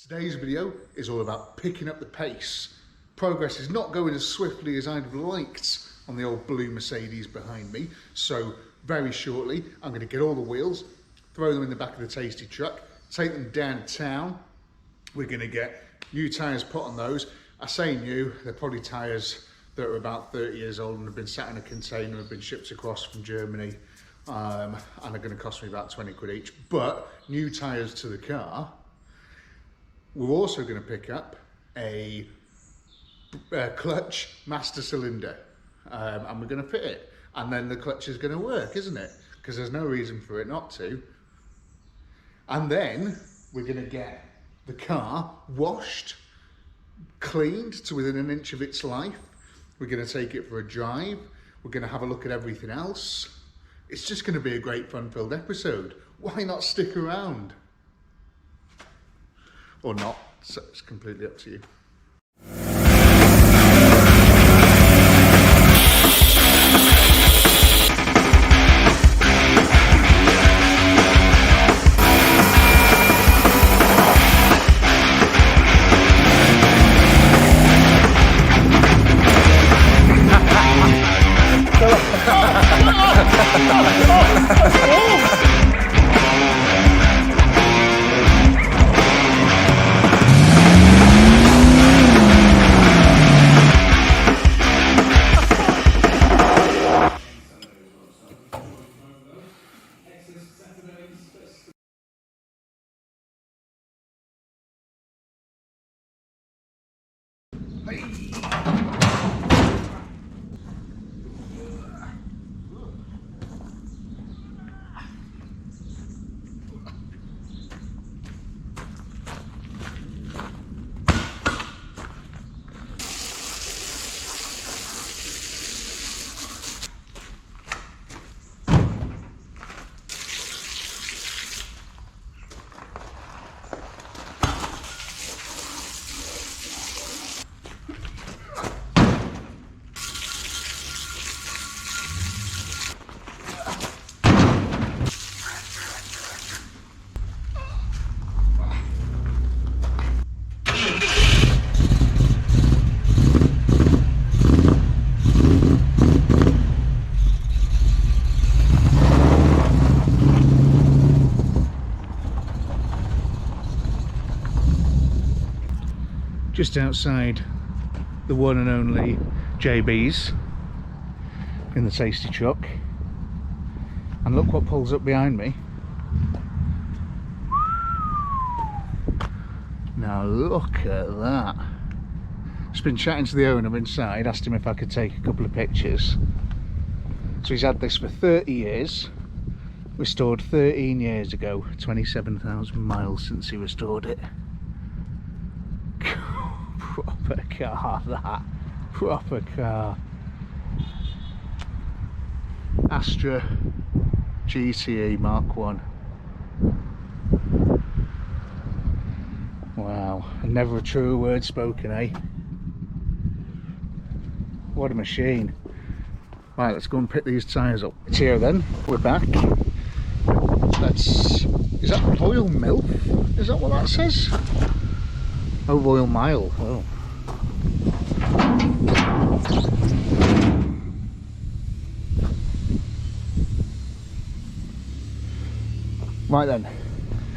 Today's video is all about picking up the pace. Progress is not going as swiftly as I'd have liked on the old blue Mercedes behind me, so very shortly I'm going to get all the wheels, throw them in the back of the tasty truck, take them downtown. We're going to get new tyres put on those. I say new, they're probably tyres that are about 30 years old and have been sat in a container, have been shipped across from Germany, and are going to cost me about 20 quid each, but new tyres to the car. We're also going to pick up a clutch master cylinder, and we're going to fit it, and then the clutch is going to work, isn't it? Because there's no reason for it not to. And then we're going to get the car washed, cleaned to within an inch of its life. We're going to take it for a drive. We're going to have a look at everything else. It's just going to be a great fun-filled episode. Why not stick around? Or not, so it's completely up to you. Just outside the one and only JB's in the tasty truck, and look what pulls up behind me. Now look at that. Just been chatting to the owner inside, asked him if I could take a couple of pictures. So he's had this for 30 years, restored 13 years ago, 27,000 miles since he restored it. Proper car, that. Proper car. Astra GTE Mark 1. Wow, and never a truer word spoken, eh? What a machine. Right, let's go and pick these tyres up. It's here then, we're back. Is that Royal Milk? Is that what that says? Oh, Royal Mile. Oh. Right then,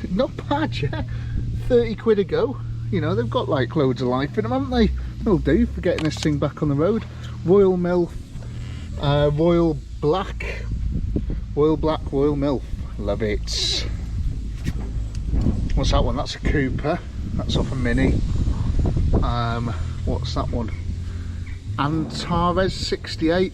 not bad, yeah. 30 quid a go. You know, they've got like loads of life in them, haven't they? They'll do for getting this thing back on the road. Royal Milk, Royal Black, Royal Milk. Love it. What's that one? That's a Cooper. That's off a Mini. What's that one? Antares 68.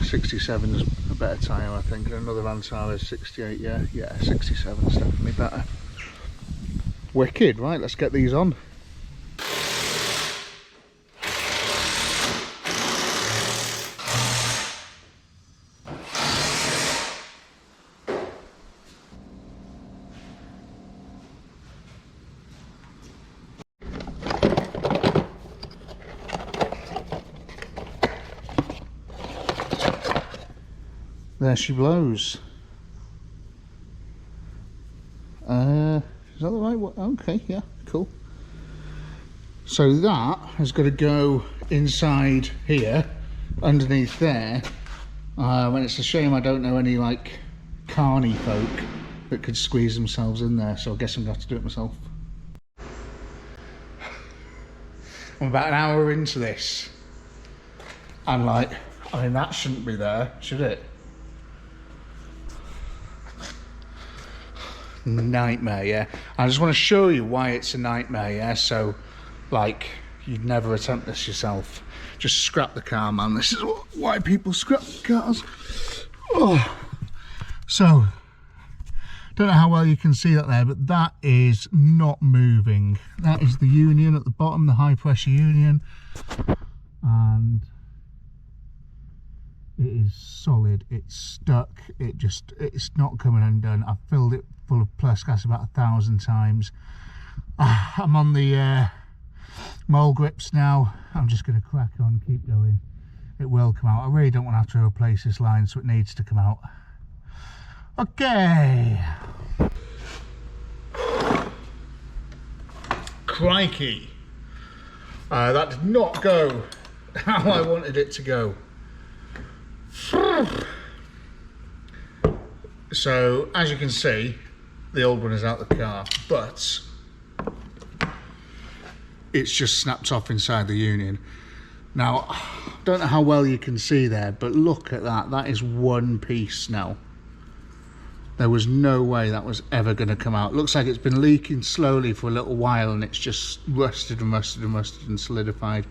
67 is a better tyre, I think. Another Antares 68, yeah. Yeah, 67 is definitely better. Wicked, right, let's get these on. There she blows. Is that the right one? okay, yeah, cool. So that has got to go inside here, underneath there. And it's a shame I don't know any like carny folk that could squeeze themselves in there, so I guess I'm going to have to do it myself. I'm about an hour into this, and like, I mean, that shouldn't be there, should it? Nightmare, yeah. I just want to show you why it's a nightmare, yeah. So, like, you'd never attempt this yourself. Just scrap the car, man. This is why people scrap cars. Oh, so don't know how well you can see that there, but that is not moving. That is the union at the bottom, the high pressure union, and it is solid. It's stuck. It's not coming undone. I've filled it full of plus gas about 1,000 times. I'm on the mole grips now. I'm just going to crack on, keep going. It will come out. I really don't want to have to replace this line, so it needs to come out. Okay. Crikey. That did not go how I wanted it to go. So, as you can see, the old one is out the car, but it's just snapped off inside the union. Now, don't know how well you can see there, but look at that. That is one piece now. There was no way that was ever going to come out. Looks like it's been leaking slowly for a little while, and it's just rusted and rusted and rusted and solidified.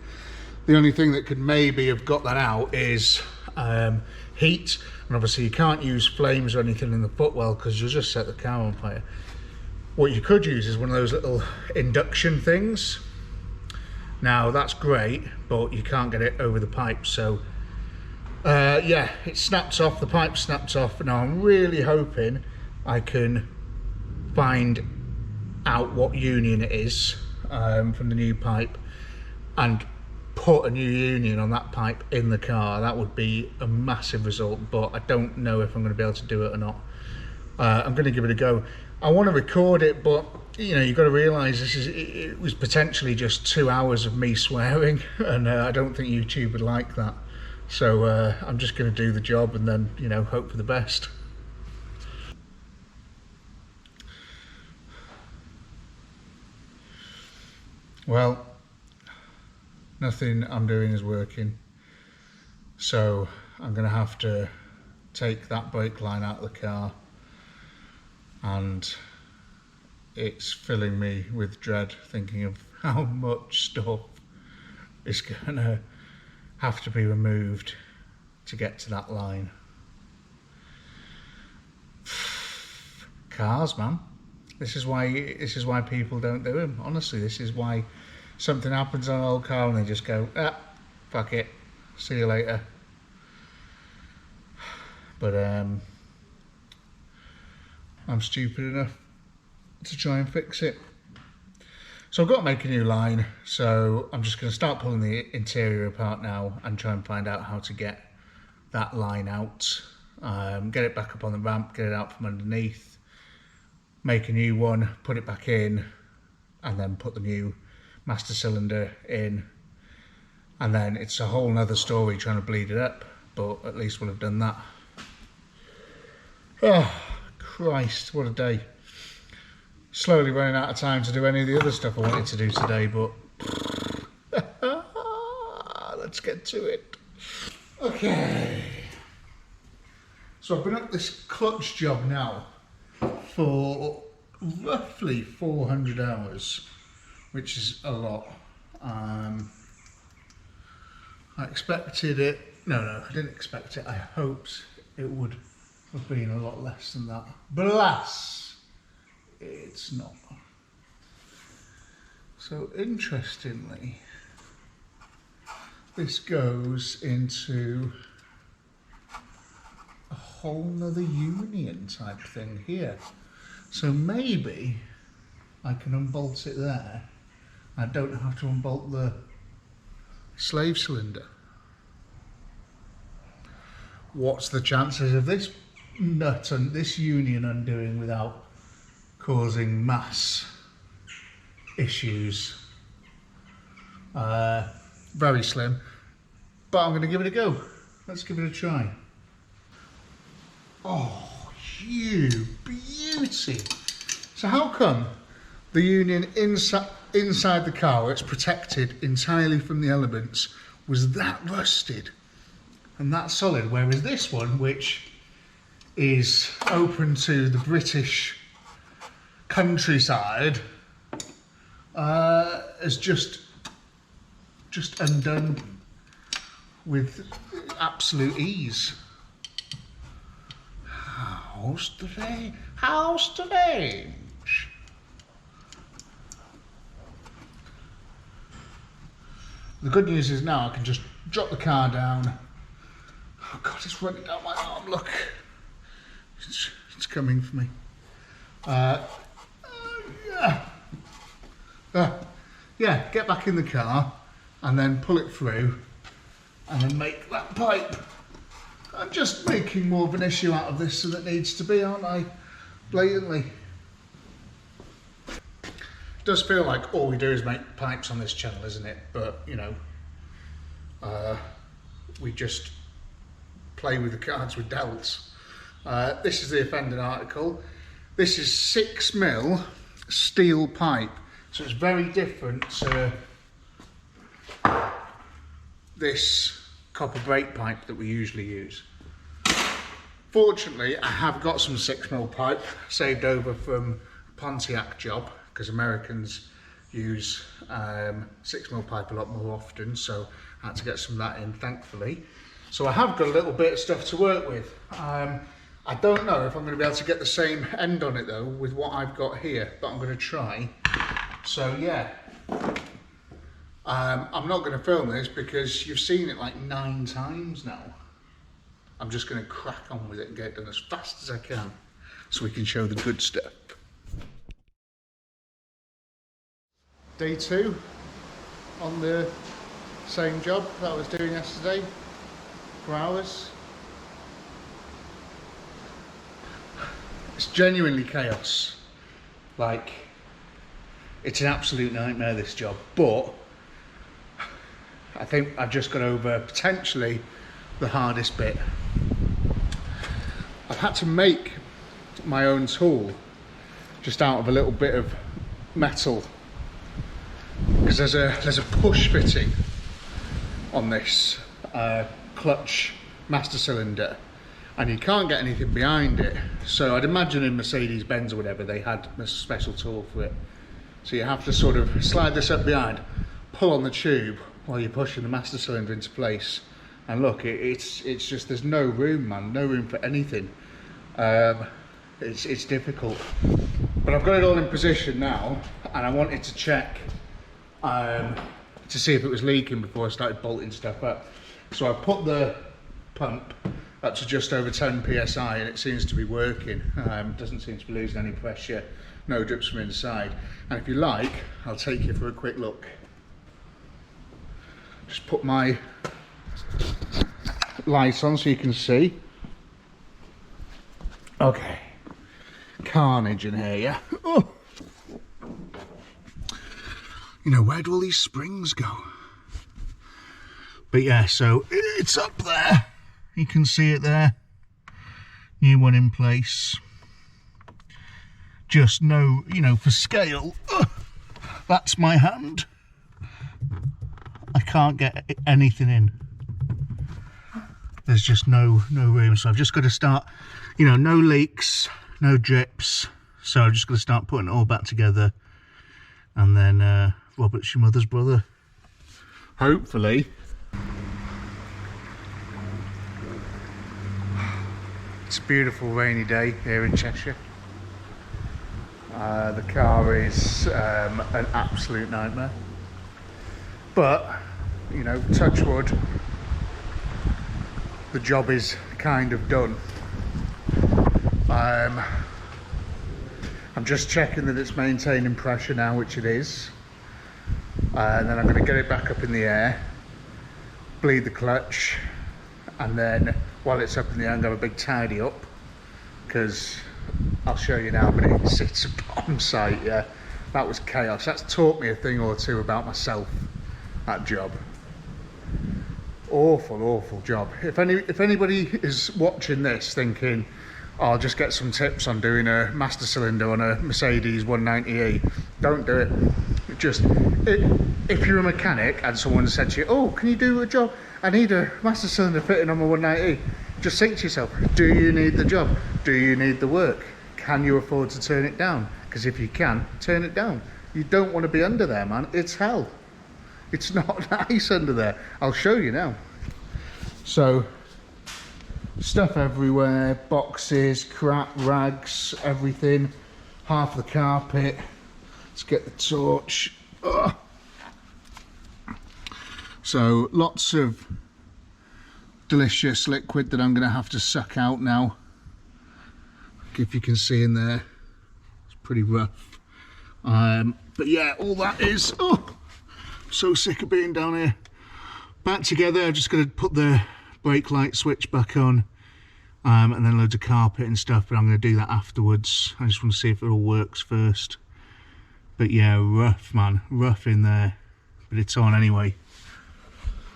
The only thing that could maybe have got that out is heat, and obviously you can't use flames or anything in the footwell because you'll just set the car on fire. What you could use is one of those little induction things. Now that's great, but you can't get it over the pipe, so yeah, it snaps off, the pipe snapped off. Now I'm really hoping I can find out what union it is from the new pipe and put a new union on that pipe in the car. That would be a massive result, but I don't know if I'm going to be able to do it or not. I'm going to give it a go. I want to record it, but you know, you've got to realise it was potentially just 2 hours of me swearing, and I don't think YouTube would like that. So I'm just going to do the job and then, you know, hope for the best. Well, nothing I'm doing is working, so I'm going to have to take that brake line out of the car, and it's filling me with dread thinking of how much stuff is going to have to be removed to get to that line. Cars, man. This is why people don't do them. Honestly, this is why something happens on an old car and they just go, fuck it, see you later. But I'm stupid enough to try and fix it. So I've got to make a new line, so I'm just going to start pulling the interior apart now and try and find out how to get that line out, get it back up on the ramp, get it out from underneath, make a new one, put it back in, and then put the new master cylinder in, and then it's a whole nother story trying to bleed it up, but at least we'll have done that. Oh Christ, what a day. Slowly running out of time to do any of the other stuff I wanted to do today, but let's get to it. Okay, so I've been at this clutch job now for roughly 400 hours, which is a lot. I expected it, no, I didn't expect it. I hoped it would have been a lot less than that, but alas, it's not. So interestingly, this goes into a whole nother union type thing here. So maybe I can unbolt it there. I don't have to unbolt the slave cylinder. What's the chances of this nut and this union undoing without causing mass issues. Very slim, but I'm going to give it a go. Let's give it a try. Oh, you beauty! So how come the union inside the car, where it's protected entirely from the elements, was that rusted and that solid, whereas this one, which is open to the British countryside, is just undone with absolute ease. How strange! How strange! The good news is now I can just drop the car down. Oh God, it's running down my arm, look. It's coming for me. Yeah, get back in the car and then pull it through and then make that pipe. I'm just making more of an issue out of this than it needs to be, aren't I? Blatantly. It does feel like all we do is make pipes on this channel, isn't it? But, you know, we just play with the cards we're dealt. This is the offending article. This is 6mm steel pipe, so it's very different to this copper brake pipe that we usually use. Fortunately, I have got some 6mm pipe saved over from a Pontiac job, because Americans use 6mm pipe a lot more often, so I had to get some of that in, thankfully. So I have got a little bit of stuff to work with. I don't know if I'm going to be able to get the same end on it though with what I've got here, but I'm going to try. So yeah, I'm not going to film this because you've seen it like 9 times now. I'm just going to crack on with it and get it done as fast as I can so we can show the good stuff. Day 2 on the same job that I was doing yesterday for hours. It's genuinely chaos. Like, it's an absolute nightmare, this job, but I think I've just got over potentially the hardest bit. I've had to make my own tool just out of a little bit of metal, because there's a push fitting on this clutch master cylinder, and you can't get anything behind it. So I'd imagine in Mercedes-Benz or whatever they had a special tool for it. So you have to sort of slide this up behind, pull on the tube while you're pushing the master cylinder into place. And look, it's just, there's no room, man, no room for anything. It's difficult. But I've got it all in position now, and I wanted to check to see if it was leaking before I started bolting stuff up. So I put the pump up to just over 10 psi and it seems to be working. Doesn't seem to be losing any pressure, no drips from inside. And if you like, I'll take you for a quick look. Just put my light on so you can see. Okay, carnage in here, yeah? Oh. You know, where do all these springs go? But yeah, so it's up there. You can see it there. New one in place. Just no, you know, for scale, that's my hand. I can't get anything in. There's just no room. So I've just got to start, you know, no leaks, no drips. So I'm just going to start putting it all back together. And then Robert's your mother's brother. Hopefully. It's a beautiful rainy day here in Cheshire. The car is an absolute nightmare. But, you know, touch wood, the job is kind of done. I'm just checking that it's maintaining pressure now, which it is. And then I'm going to get it back up in the air, bleed the clutch, and then while it's up in the air, I'm going to have a big tidy up, because I'll show you now, but it sits on site, yeah. That was chaos. That's taught me a thing or two about myself, that job. Awful, awful job. If anybody is watching this thinking, oh, I'll just get some tips on doing a master cylinder on a Mercedes 190e, don't do it. If you're a mechanic and someone said to you, oh, can you do a job? I need a master cylinder fitting on my 190e. Just think to yourself, do you need the job? Do you need the work? Can you afford to turn it down? Because if you can, turn it down. You don't want to be under there, man. It's hell. It's not nice under there. I'll show you now. So, stuff everywhere, boxes, crap, rags, everything. Half the carpet. Let's get the torch. Ugh. So, lots of delicious liquid that I'm going to have to suck out now. If you can see in there, it's pretty rough. But yeah, all that is, oh, so sick of being down here. Back together. I'm just going to put the brake light switch back on, and then loads of carpet and stuff, but I'm going to do that afterwards. I just want to see if it all works first. But yeah, rough, man, rough in there, but it's on anyway.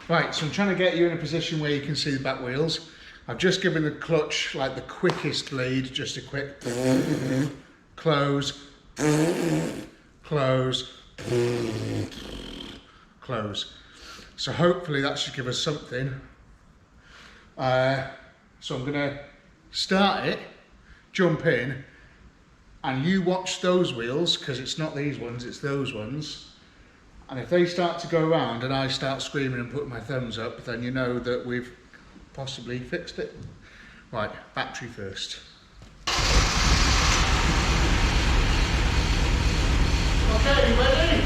Right, so I'm trying to get you in a position where you can see the back wheels. I've just given the clutch like the quickest bleed, just a quick close, close, close. So hopefully that should give us something. So I'm going to start it, jump in, and you watch those wheels, because it's not these ones, it's those ones. And if they start to go around and I start screaming and putting my thumbs up, then you know that we've possibly fixed it. Right, battery first. Okay, you ready?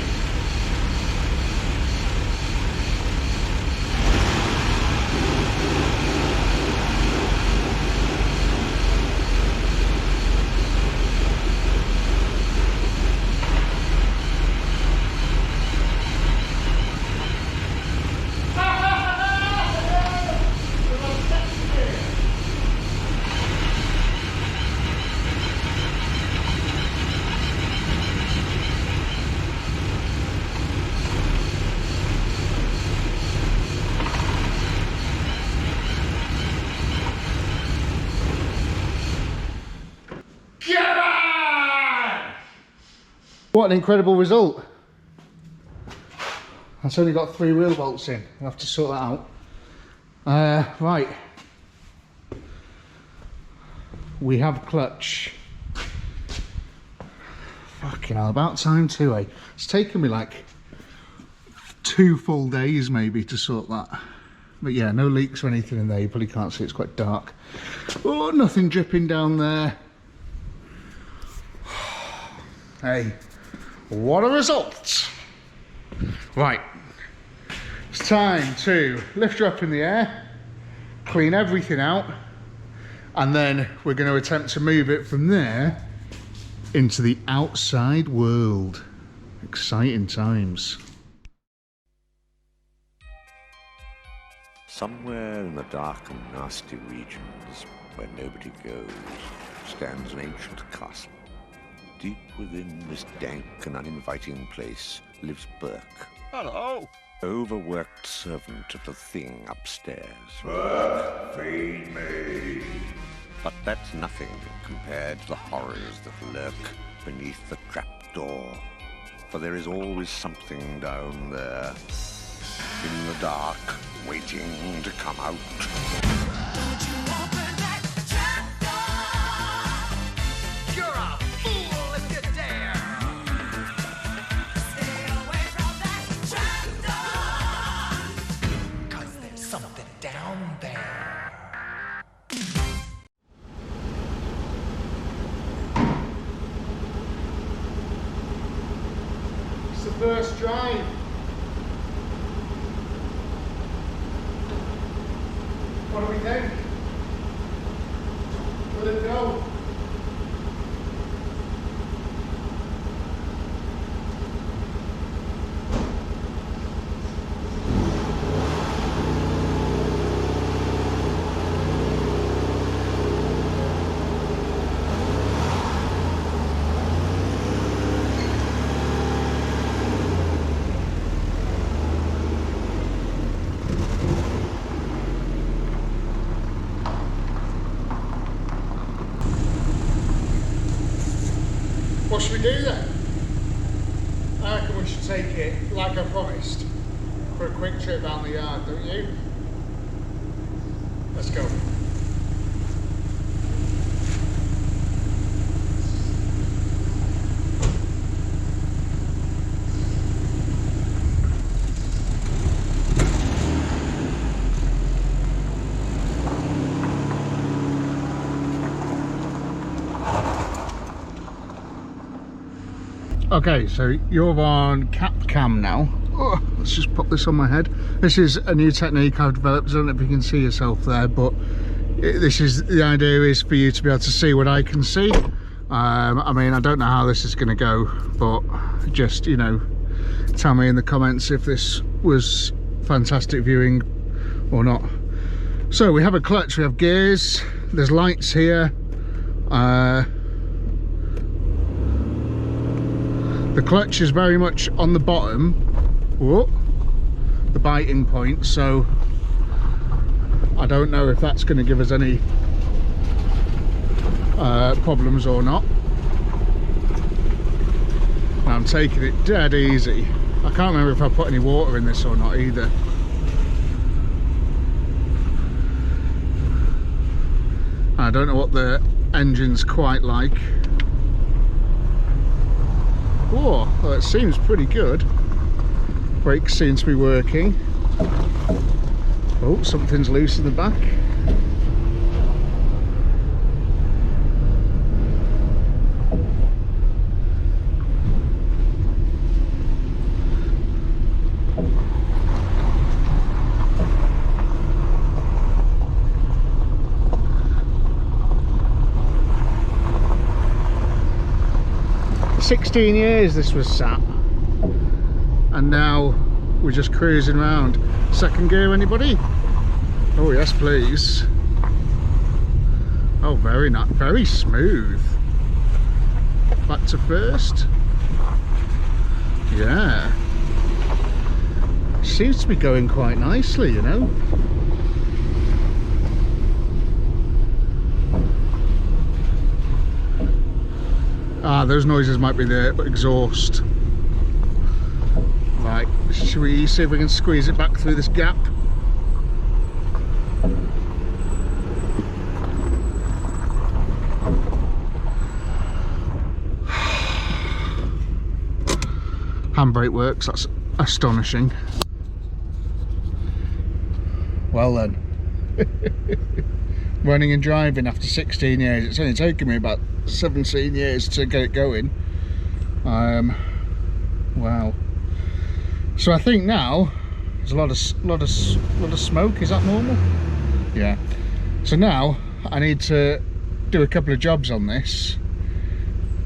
What an incredible result. That's only got 3 wheel bolts in. I'll have to sort that out. Right. We have clutch. Fucking hell, about time too, eh? It's taken me like 2 full days maybe to sort that. But yeah, no leaks or anything in there. You probably can't see, it's quite dark. Oh, nothing dripping down there. Hey. What a result! Right, it's time to lift her up in the air, clean everything out, and then we're going to attempt to move it from there into the outside world. Exciting times. Somewhere in the dark and nasty regions where nobody goes stands an ancient castle. Deep within this dank and uninviting place lives Burke. Hello. Overworked servant of the thing upstairs. Burke, feed me. But that's nothing compared to the horrors that lurk beneath the trapdoor. For there is always something down there, in the dark, waiting to come out. First drive. What do we think? Will it go? we do then? I reckon we should take it, like I promised, for a quick trip around the yard, don't you? Let's go. Okay, so you're on cap cam now. Oh, let's just pop this on my head. This is a new technique I've developed. I don't know if you can see yourself there, but this is, the idea is for you to be able to see what I can see. I mean, I don't know how this is going to go, but just, you know, tell me in the comments if this was fantastic viewing or not. So we have a clutch, we have gears, there's lights here. The clutch is very much on the bottom, whoa, the biting point, so I don't know if that's going to give us any problems or not. Now I'm taking it dead easy. I can't remember if I put any water in this or not either. I don't know what the engine's quite like. Oh, well, it seems pretty good. Brakes seem to be working. Oh, something's loose in the back. For 16 years this was sat, and now we're just cruising around. Second gear, anybody? Oh yes, please. Oh, very nice, very smooth. Back to first. Yeah, seems to be going quite nicely, you know. Ah, those noises might be the exhaust. Right, should we see if we can squeeze it back through this gap? Handbrake works, that's astonishing. Well then. Running and driving after 16 years. It's only taken me about 17 years to get it going. Wow. So I think now there's a lot of smoke. Is that normal? Yeah. So now I need to do a couple of jobs on this.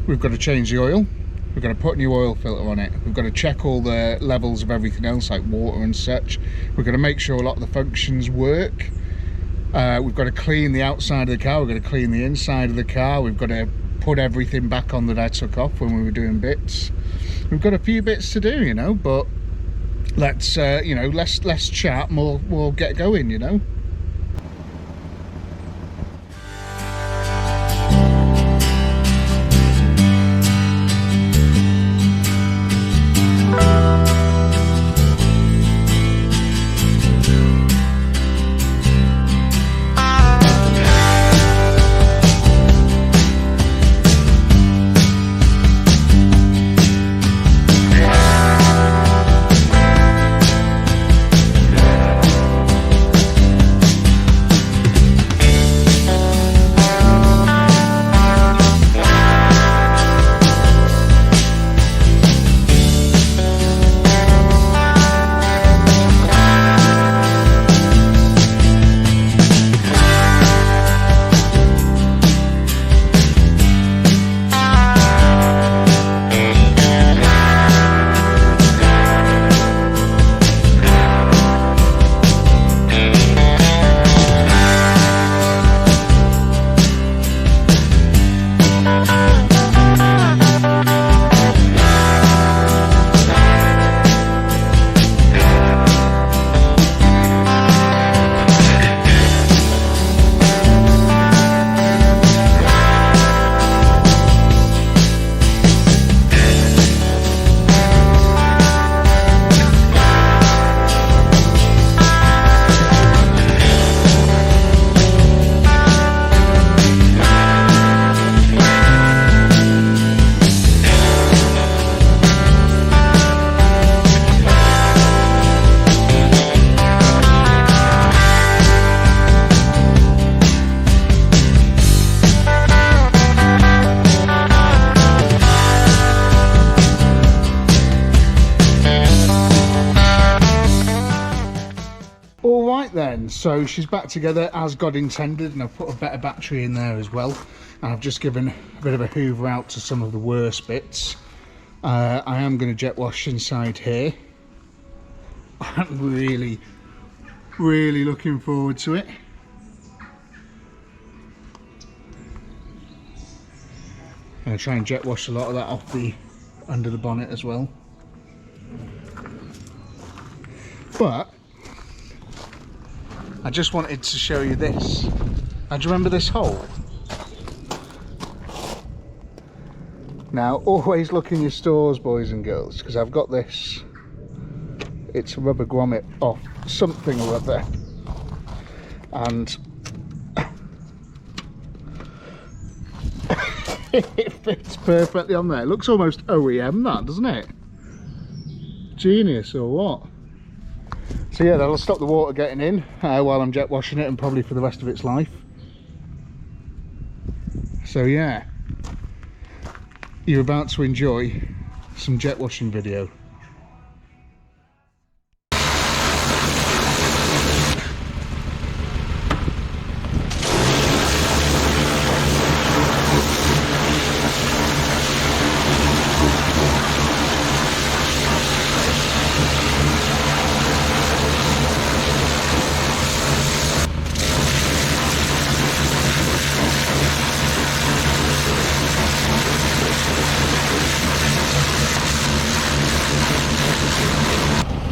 We've got to change the oil. We've got to put a new oil filter on it. We've got to check all the levels of everything else, like water and such. We've got to make sure a lot of the functions work. We've got to clean the outside of the car. We've got to clean the inside of the car. We've got to put everything back on that I took off when we were doing bits. We've got a few bits to do, you know, but let's you know, less chat, more we'll get going, you know. again. So she's back together as God intended, and I've put a better battery in there as well. And I've just given a bit of a hoover out to some of the worst bits. I am going to jet wash inside here. I'm really looking forward to it. I'm going to try and jet wash a lot of that off the under the bonnet as well. But I just wanted to show you this. Now, do you remember this hole? Now, always look in your stores, boys and girls, because I've got this. It's a rubber grommet off something or other, and it fits perfectly on there. It looks almost OEM, that, doesn't it? Genius or what? So yeah, that'll stop the water getting in while I'm jet washing it, and probably for the rest of its life. So yeah, you're about to enjoy some jet washing video.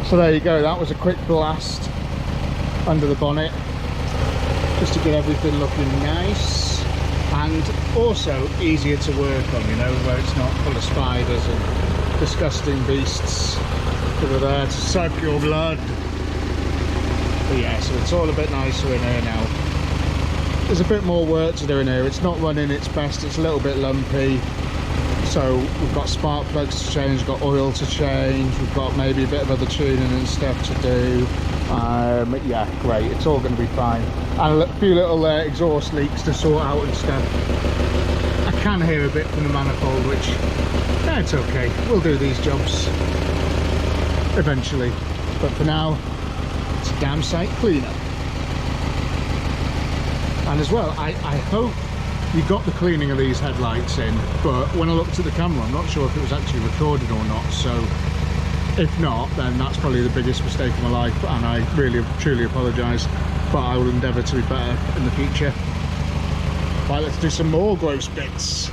So there you go, that was a quick blast under the bonnet, just to get everything looking nice and also easier to work on, you know, where it's not full of spiders and disgusting beasts that are there to suck your blood. But yeah, so it's all a bit nicer in here now. There's a bit more work to do in here. It's not running its best, it's a little bit lumpy. So we've got spark plugs to change, we've got oil to change, we've got maybe a bit of other tuning and stuff to do. Yeah, great, it's all going to be fine. And a few little exhaust leaks to sort out and stuff. I can hear a bit from the manifold, which, yeah, it's okay. We'll do these jobs eventually. But for now, it's a damn sight cleaner. And as well, I hope you got the cleaning of these headlights in, but when I looked at the camera, I'm not sure if it was actually recorded or not. So if not, then that's probably the biggest mistake of my life, and I really truly apologise, but I will endeavour to be better in the future. Right, let's do some more gross bits.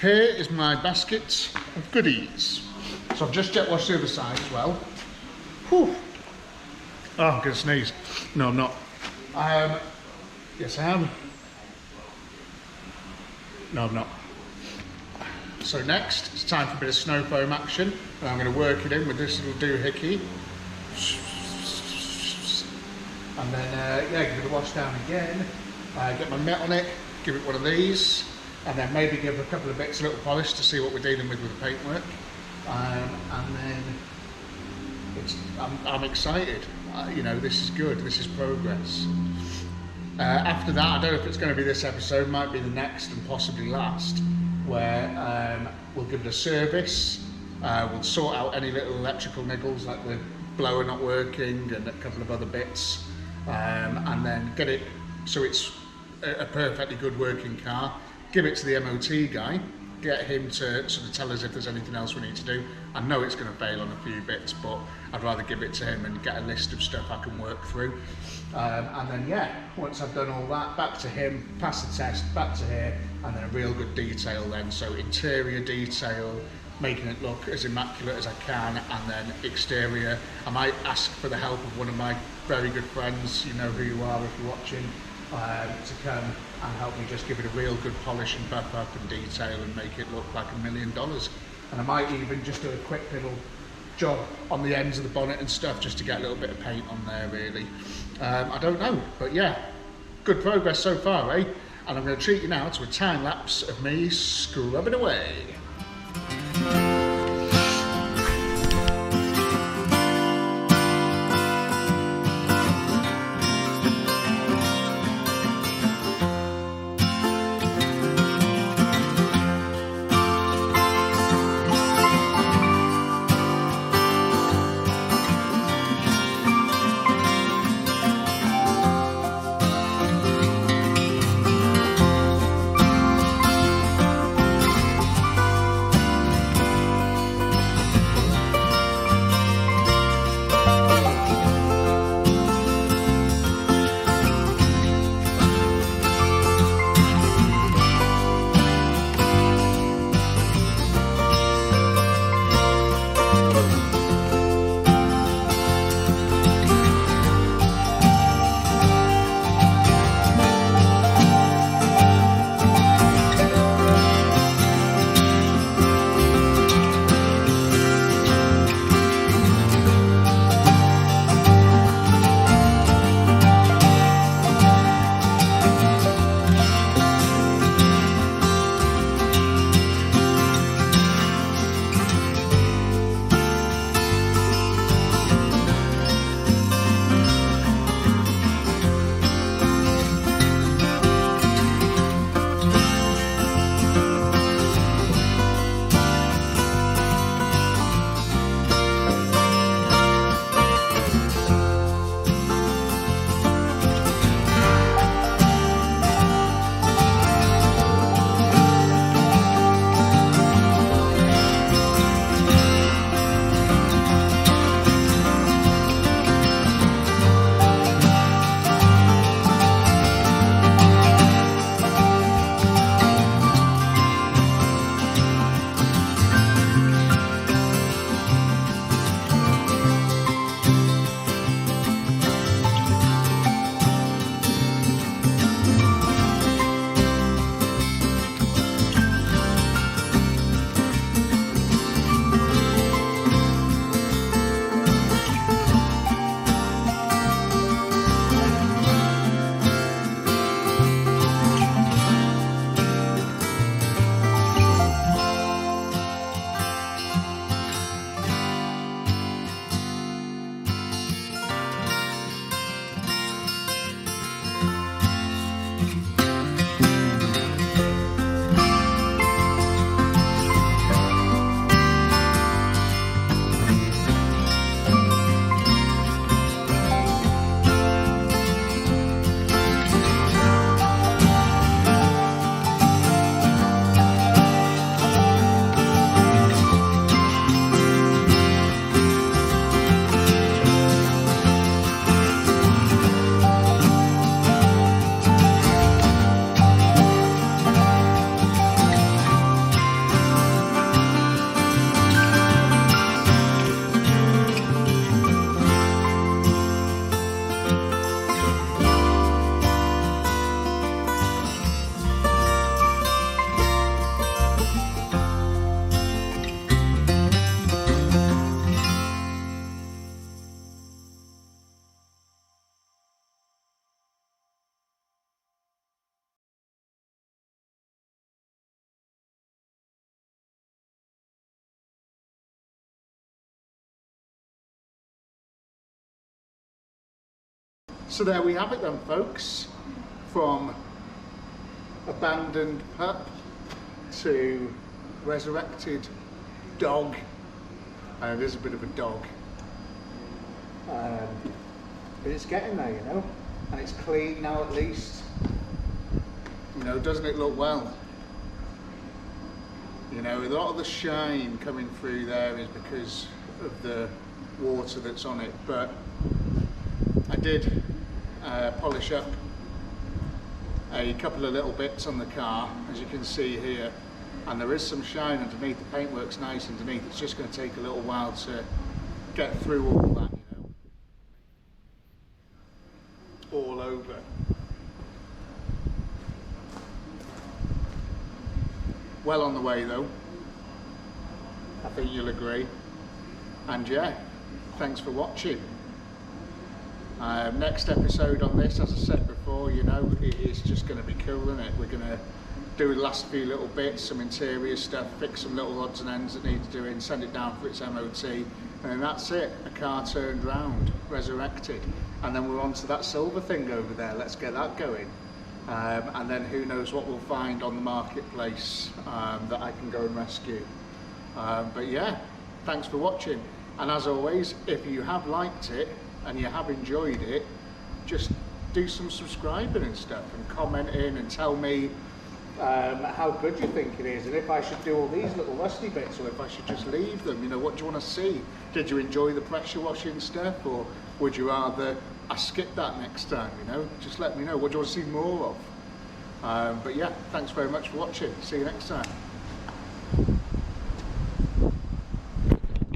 Here is my basket of goodies. So I've just jet washed the other side as well. Whew. Oh, I'm going to sneeze. No, I'm not. Yes, I am. No, I'm not. So next, it's time for a bit of snow foam action. And I'm going to work it in with this little doohickey. And then, yeah, give it a wash down again. Get my mitt on it, give it one of these. And then maybe give a couple of bits a little polish to see what we're dealing with the paintwork. And then I'm excited. You know, this is good, this is progress. After that, I don't know if it's going to be this episode, might be the next and possibly last, where we'll give it a service, we'll sort out any little electrical niggles like the blower not working and a couple of other bits, and then get it so it's a perfectly good working car, give it to the MOT guy, get him to sort of tell us if there's anything else we need to do. I know it's going to fail on a few bits, but I'd rather give it to him and get a list of stuff I can work through. And then yeah, once I've done all that, back to him, pass the test, back to here, and then a real good detail then. So interior detail, making it look as immaculate as I can, and then exterior. I might ask for the help of one of my very good friends, you know who you are if you're watching, to come and help me just give it a real good polish and buff up and detail and make it look like $1 million. And I might even just do a quick little job on the ends of the bonnet and stuff just to get a little bit of paint on there really. I don't know, but yeah, good progress so far, eh? And I'm going to treat you now to a time lapse of me scrubbing away. So there we have it then, folks. From abandoned pup to resurrected dog. It is a bit of a dog. But it's getting there, you know, and it's clean now at least. You know, doesn't it look well? You know, a lot of the shine coming through there is because of the water that's on it, but I did polish up a couple of little bits on the car, as you can see here, and there is some shine underneath. The paintwork's nice underneath. It's just going to take a little while to get through all that, you know, all over. Well on the way though, I think you'll agree. And yeah, thanks for watching. Next episode on this, as I said before, you know, it is just going to be cool, isn't it? We're going to do the last few little bits, some interior stuff, fix some little odds and ends that need doing, send it down for its MOT, and then that's it, a car turned round, resurrected. And then we're on to that silver thing over there, let's get that going. And then who knows what we'll find on the marketplace that I can go and rescue. But yeah, thanks for watching. And as always, if you have liked it and you have enjoyed it, just do some subscribing and stuff, and commenting and tell me how good you think it is, and if I should do all these little rusty bits or if I should just leave them. You know, what do you want to see? Did you enjoy the pressure washing stuff, or would you rather I skip that next time? You know, just let me know. What do you want to see more of? But yeah, thanks very much for watching. See you next time.